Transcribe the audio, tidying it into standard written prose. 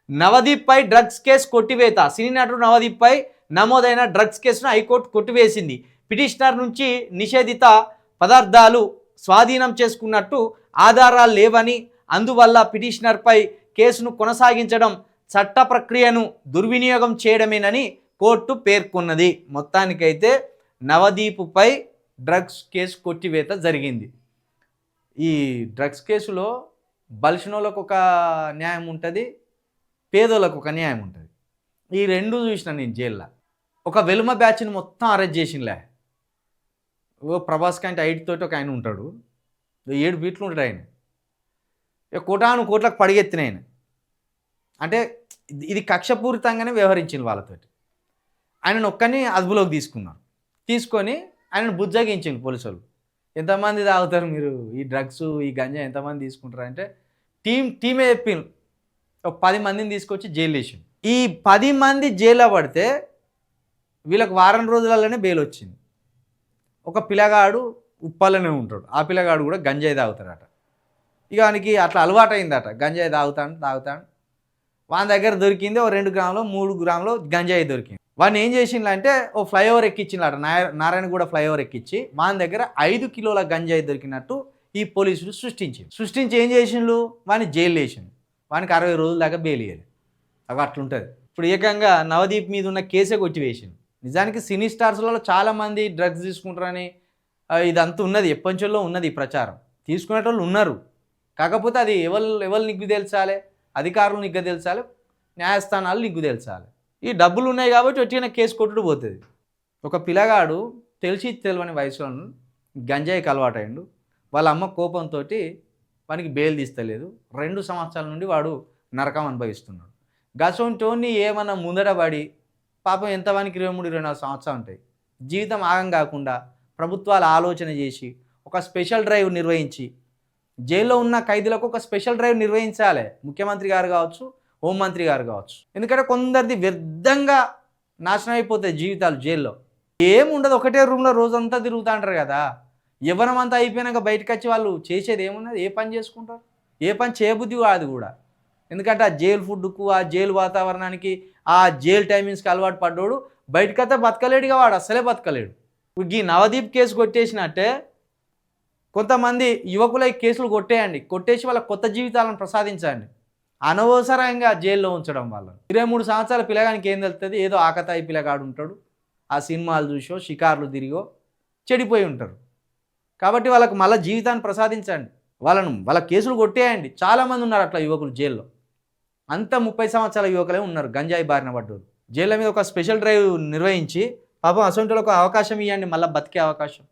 నవదీప్పై drugs case కొట్టివేత. సినీ నటుడు నవదీప్పై నమోదైన drugs కేసును హైకోర్టు కొట్టివేసింది. పిటిషనర్ నుంచి నిషేధిత పదార్థాలు స్వాధీనం చేసుకున్నట్టు ఆధారాలు లేవని, అందువల్ల పిటిషనర్పై కేసును కొనసాగించడం చట్ట ప్రక్రియను దుర్వినియోగం చేయడమేనని కోర్టు పేర్కొన్నది. మొత్తానికైతే నవదీప్పై డ్రగ్స్ కేసు కొట్టివేత జరిగింది. ఈ డ్రగ్స్ కేసులో బలిసినోళ్ళకు ఒక న్యాయం ఉంటుంది, పేదోళ్ళకు ఒక న్యాయం ఉంటుంది. ఈ రెండు చూసిన నేను జైల్లో. ఒక వెలుమ బ్యాచ్ని మొత్తం అరెస్ట్ చేసినలే. ఓ ప్రభాస్ కంటే 8 తోటి ఒక ఆయన ఉంటాడు, 7 ఫీట్లు ఉంటాడు ఆయన. కోటాను కోట్లకు పడిగెత్తిన ఆయన. అంటే ఇది కక్షపూరితంగానే వ్యవహరించింది వాళ్ళతోటి. ఆయనను ఒక్కని అదుపులోకి తీసుకొని ఆయనను బుజ్జగించింది పోలీసులు. ఎంతమంది తాగుతారు మీరు ఈ డ్రగ్స్, ఈ గంజా ఎంతమంది తీసుకుంటారు అంటే టీమే చెప్పింది. ఒక 10 మందిని తీసుకొచ్చి జైలు వేసింది. ఈ 10 మంది జైల్లో పడితే వీళ్ళకి వారం రోజులలోనే బెయిల్ వచ్చింది. ఒక పిల్లగాడు ఉప్పల్లనే ఉంటాడు, ఆ పిల్లగాడు కూడా గంజాయి తాగుతాడట. ఇక వానికి అట్లా అలవాటు అయిందట, గంజాయి తాగుతాడు. వాని దగ్గర దొరికింది ఓ 2 గ్రాములు 3 గ్రాములు గంజాయి దొరికింది. వాడిని ఏం చేసిందంటే ఓ ఫ్లైఓవర్ ఎక్కించిందట, నారాయణగూడ ఫ్లైఓవర్ ఎక్కించి వాని దగ్గర 5 కిలోల గంజాయి దొరికినట్టు ఈ పోలీసులు సృష్టించి ఏం చేసిండ్రు, వాడిని జైలు వేసిండు. వానికి 60 రోజుల దాకా బెయిల్ ఇవ్వాలి. అవి అట్లుంటుంది. ఇప్పుడు ఏకంగా నవదీప్ మీద ఉన్న కేసే కొట్టివేసింది. నిజానికి సినీ స్టార్స్లలో చాలామంది డ్రగ్స్ తీసుకుంటారని ఇదంతా ఉన్నది, ఎప్పటిలో ఉన్నది ఈ ప్రచారం. తీసుకునేటోళ్ళు ఉన్నారు, కాకపోతే అది ఎవరు నిగ్గు తెల్చాలి, అధికారులు నిగ్గు తెల్చాలి, న్యాయస్థానాలు నిగ్గు తెల్చాలి. ఈ డబ్బులు ఉన్నాయి కాబట్టి వచ్చిన కేసు కొట్టుడు పోతుంది. ఒక పిల్లగాడు తెలియని వయసులో గంజాయికి అలవాటైండు. వాళ్ళ అమ్మ కోపంతో వానికి బెయిల్ తీస్తలేదు. 2 సంవత్సరాల నుండి వాడు నరకం అనుభవిస్తున్నాడు. గసొంటోని ఏమన్నా ముందట పడి పాపం ఎంత వానికి 23-24 సంవత్సరాలు ఉంటాయి. జీవితం ఆగం కాకుండా ప్రభుత్వాలు ఆలోచన చేసి ఒక స్పెషల్ డ్రైవ్ నిర్వహించి జైల్లో ఉన్న ఖైదీలకు ఒక స్పెషల్ డ్రైవ్ నిర్వహించాలి. ముఖ్యమంత్రి గారు కావచ్చు, హోంమంత్రి గారు కావచ్చు. ఎందుకంటే కొందరిది వ్యర్థంగా నాశనం అయిపోతాయి జీవితాలు జైల్లో. ఏముండదు, ఒకటే రూమ్లో రోజంతా తిరుగుతూ అంటారు కదా. యవ్వనమంతా అయిపోయినాక బయటకు వచ్చి వాళ్ళు చేసేది ఏమున్నది, ఏ పని చేసుకుంటారు, ఏ పని చేయబుద్ధి కాదు కూడా. ఎందుకంటే ఆ జైలు ఫుడ్కు, ఆ జైలు వాతావరణానికి, ఆ జైలు టైమింగ్స్కి అలవాటు పడ్డాడు బయటకైతే బతకలేడుగా, వాడు అస్సలే బతకలేడు. ఈ నవదీప్ కేసు కొట్టేసినట్టే కొంతమంది యువకుల కేసులు కొట్టేసి వాళ్ళ కొత్త జీవితాలను ప్రసాదించండి. అనవసరంగా జైల్లో ఉంచడం వల్ల 23 సంవత్సరాల పిల్లగానికి ఏం తెలుస్తుంది, ఏదో ఆకతాయి పిల్లగాడు ఉంటాడు, ఆ సినిమాలు చూసో షికార్లు తిరిగో చెడిపోయి ఉంటారు. కాబట్టి వాళ్ళకు మళ్ళీ జీవితాన్ని ప్రసాదించండి, వాళ్ళ కేసులు కొట్టేయండి. చాలామంది ఉన్నారు అట్లా యువకులు జైల్లో. అంతా 30 సంవత్సరాల యువకులే ఉన్నారు గంజాయి బారిన పడ్డోరు. జైళ్ళ మీద ఒక స్పెషల్ డ్రైవ్ నిర్వహించి పాపం అసొంటోళ్ళకు అవకాశం ఇవ్వండి, మళ్ళీ బతికే అవకాశం.